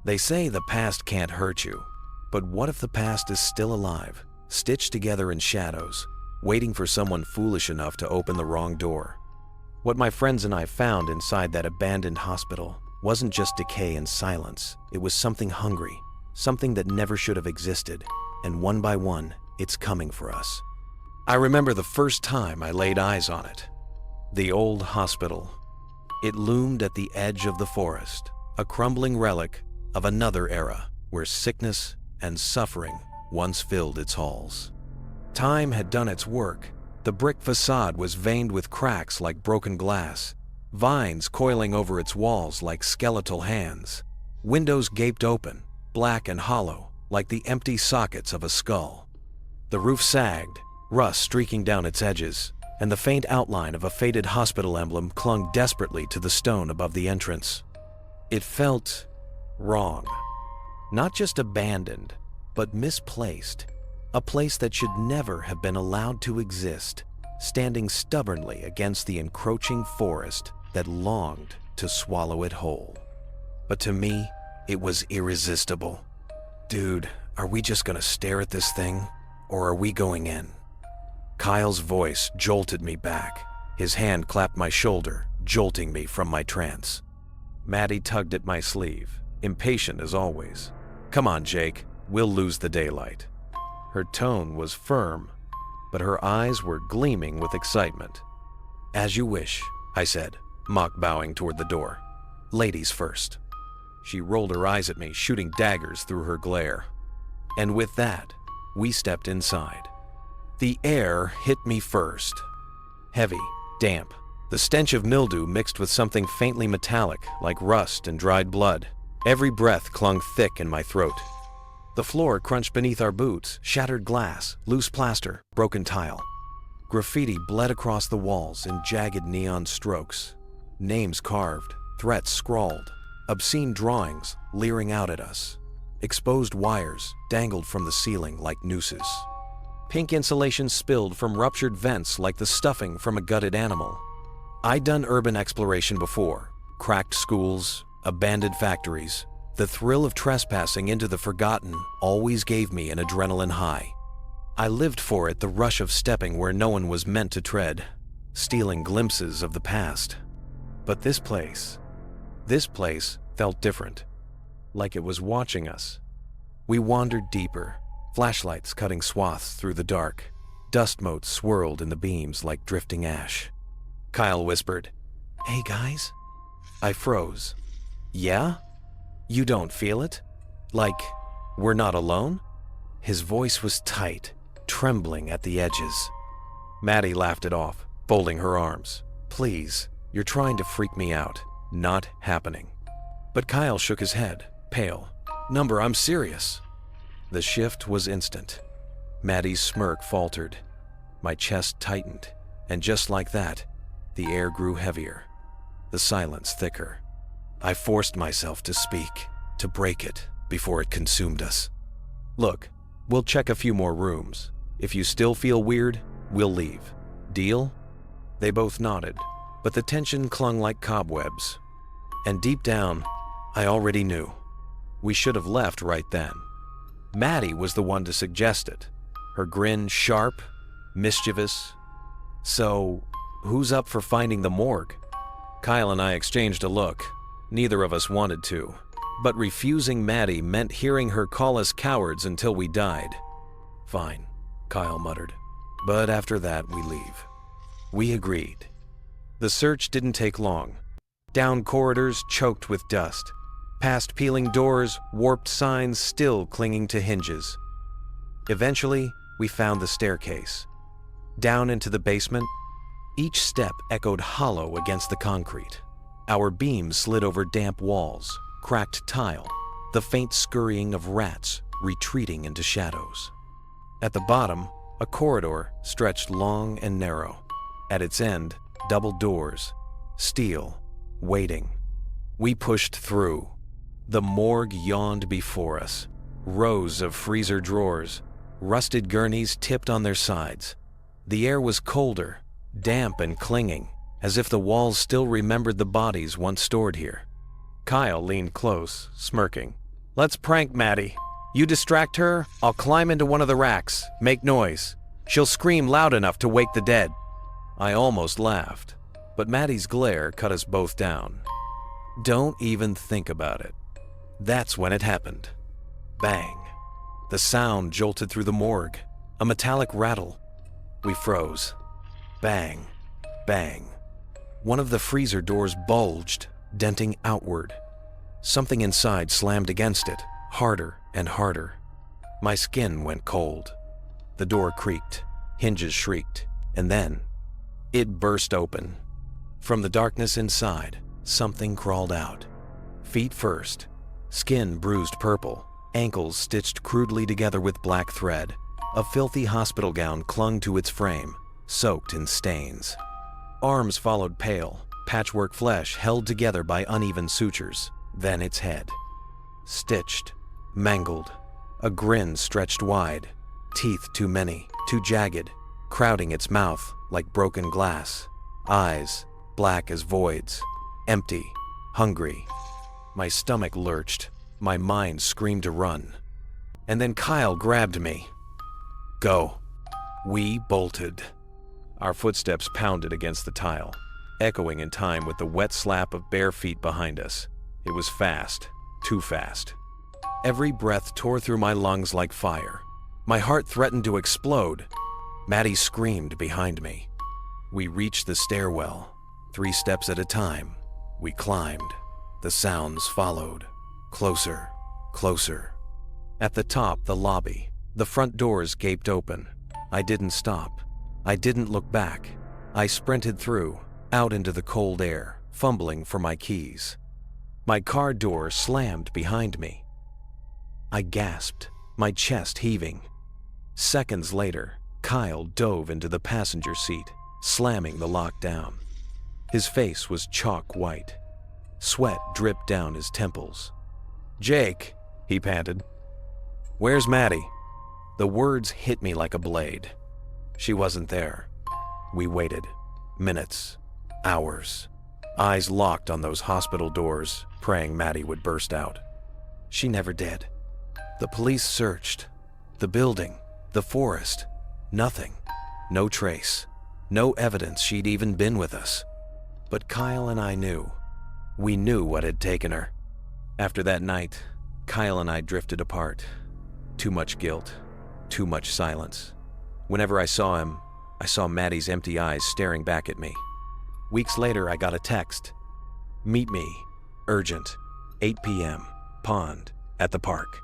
They say the past can't hurt you, but what if the past is still alive, stitched together in shadows, waiting for someone foolish enough to open the wrong door? What my friends and I found inside that abandoned hospital wasn't just decay and silence. It was something hungry, something that never should have existed, and one by one, it's coming for us. I remember the first time I laid eyes on it. The old hospital. It loomed at the edge of the forest, a crumbling relic of another era where sickness and suffering once filled its halls. Time had done its work. The brick facade was veined with cracks like broken glass, vines coiling over its walls like skeletal hands. Windows gaped open, black and hollow, like the empty sockets of a skull. The roof sagged, rust streaking down its edges, and the faint outline of a faded hospital emblem clung desperately to the stone above the entrance. It felt wrong. Not just abandoned, but misplaced. A place that should never have been allowed to exist, standing stubbornly against the encroaching forest that longed to swallow it whole. But to me, it was irresistible. Dude, are we just gonna stare at this thing, or are we going in? Kyle's voice jolted me back. His hand clapped my shoulder, jolting me from my trance. Maddie tugged at my sleeve, impatient as always. Come on, Jake, we'll lose the daylight. Her tone was firm, but her eyes were gleaming with excitement. As you wish, I said, mock bowing toward the door. Ladies first. She rolled her eyes at me, shooting daggers through her glare. And with that, we stepped inside. The air hit me first. Heavy, damp, the stench of mildew mixed with something faintly metallic, like rust and dried blood. Every breath clung thick in my throat. The floor crunched beneath our boots, shattered glass, loose plaster, broken tile. Graffiti bled across the walls in jagged neon strokes. Names carved, threats scrawled, obscene drawings leering out at us. Exposed wires dangled from the ceiling like nooses. Pink insulation spilled from ruptured vents like the stuffing from a gutted animal. I'd done urban exploration before. Cracked schools, abandoned factories. The thrill of trespassing into the forgotten always gave me an adrenaline high. I lived for it, the rush of stepping where no one was meant to tread, stealing glimpses of the past. But this place felt different, like it was watching us. We wandered deeper, flashlights cutting swaths through the dark. Dust motes swirled in the beams like drifting ash. Kyle whispered, "Hey guys." I froze. Yeah? You don't feel it? Like, we're not alone? His voice was tight, trembling at the edges. Maddie laughed it off, folding her arms. Please, you're trying to freak me out. Not happening. But Kyle shook his head, pale. Number, I'm serious. The shift was instant. Maddie's smirk faltered. My chest tightened, and just like that, the air grew heavier, the silence thicker. I forced myself to speak, to break it before it consumed us. Look, we'll check a few more rooms. If you still feel weird, we'll leave. Deal? They both nodded, but the tension clung like cobwebs. And deep down, I already knew. We should have left right then. Maddie was the one to suggest it, her grin sharp, mischievous. So, who's up for finding the morgue? Kyle and I exchanged a look. Neither of us wanted to, but refusing Maddie meant hearing her call us cowards until we died. Fine, Kyle muttered, but after that we leave. We agreed. The search didn't take long. Down corridors choked with dust, past peeling doors, warped signs still clinging to hinges. Eventually, we found the staircase. Down into the basement, each step echoed hollow against the concrete. Our beams slid over damp walls, cracked tile, the faint scurrying of rats retreating into shadows. At the bottom, a corridor stretched long and narrow. At its end, double doors, steel, waiting. We pushed through. The morgue yawned before us. Rows of freezer drawers, rusted gurneys tipped on their sides. The air was colder, damp and clinging, as if the walls still remembered the bodies once stored here. Kyle leaned close, smirking. Let's prank Maddie. You distract her, I'll climb into one of the racks, make noise. She'll scream loud enough to wake the dead. I almost laughed, but Maddie's glare cut us both down. Don't even think about it. That's when it happened. Bang. The sound jolted through the morgue, a metallic rattle. We froze. Bang. Bang. One of the freezer doors bulged, denting outward. Something inside slammed against it, harder and harder. My skin went cold. The door creaked, hinges shrieked, and then it burst open. From the darkness inside, something crawled out. Feet first, skin bruised purple, ankles stitched crudely together with black thread. A filthy hospital gown clung to its frame, soaked in stains. Arms followed pale, patchwork flesh held together by uneven sutures, then its head. Stitched, mangled, a grin stretched wide, teeth too many, too jagged, crowding its mouth like broken glass. Eyes, black as voids, empty, hungry. My stomach lurched, my mind screamed to run. And then Kyle grabbed me. Go. We bolted. Our footsteps pounded against the tile, echoing in time with the wet slap of bare feet behind us. It was fast, too fast. Every breath tore through my lungs like fire. My heart threatened to explode. Maddie screamed behind me. We reached the stairwell. 3 steps at a time. We climbed. The sounds followed. Closer, closer. At the top, the lobby. The front doors gaped open. I didn't stop. I didn't look back. I sprinted through, out into the cold air, fumbling for my keys. My car door slammed behind me. I gasped, my chest heaving. Seconds later, Kyle dove into the passenger seat, slamming the lock down. His face was chalk white. Sweat dripped down his temples. "Jake," he panted. "Where's Maddie?" The words hit me like a blade. She wasn't there. We waited. Minutes. Hours. Eyes locked on those hospital doors, praying Maddie would burst out. She never did. The police searched. The building. The forest. Nothing. No trace. No evidence she'd even been with us. But Kyle and I knew. We knew what had taken her. After that night, Kyle and I drifted apart. Too much guilt. Too much silence. Whenever I saw him, I saw Maddie's empty eyes staring back at me. Weeks later, I got a text. "Meet me. Urgent. 8 p.m. Pond. At the park."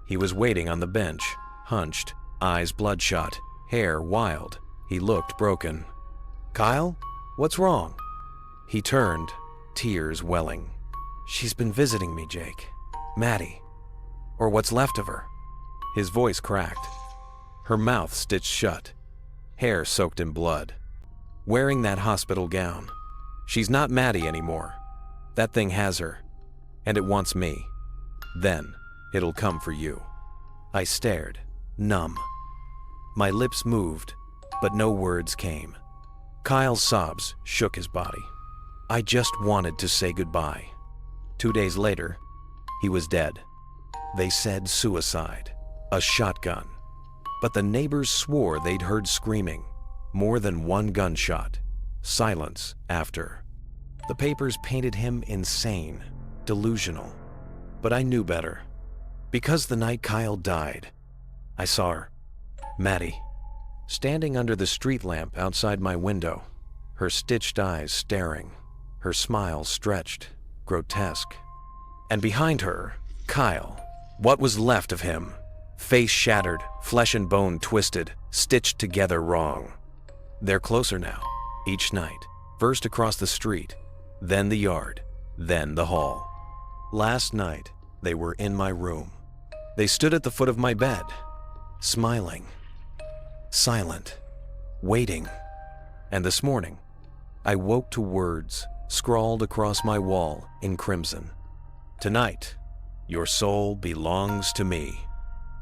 He was waiting on the bench, hunched, eyes bloodshot, hair wild. He looked broken. "Kyle? What's wrong?" He turned, tears welling. "She's been visiting me, Jake. Maddie. Or what's left of her." His voice cracked. Her mouth stitched shut. Hair soaked in blood. Wearing that hospital gown. She's not Maddie anymore. That thing has her. And it wants me. Then, it'll come for you. I stared, numb. My lips moved, but no words came. Kyle's sobs shook his body. I just wanted to say goodbye. 2 days later, he was dead. They said suicide. A shotgun. But the neighbors swore they'd heard screaming. More than one gunshot. Silence after. The papers painted him insane, delusional. But I knew better. Because the night Kyle died, I saw her, Maddie, standing under the street lamp outside my window, her stitched eyes staring, her smile stretched, grotesque. And behind her, Kyle, what was left of him, face shattered, flesh and bone twisted, stitched together wrong. They're closer now, each night, first across the street, then the yard, then the hall. Last night, they were in my room. They stood at the foot of my bed, smiling, silent, waiting. And this morning, I woke to words scrawled across my wall in crimson. "Tonight, your soul belongs to me."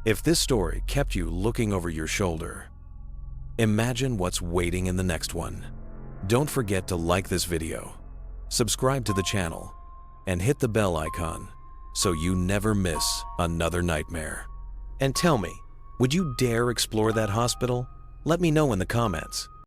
If this story kept you looking over your shoulder, imagine what's waiting in the next one. Don't forget to like this video, subscribe to the channel, and hit the bell icon so you never miss another nightmare. And tell me, would you dare explore that hospital? Let me know in the comments.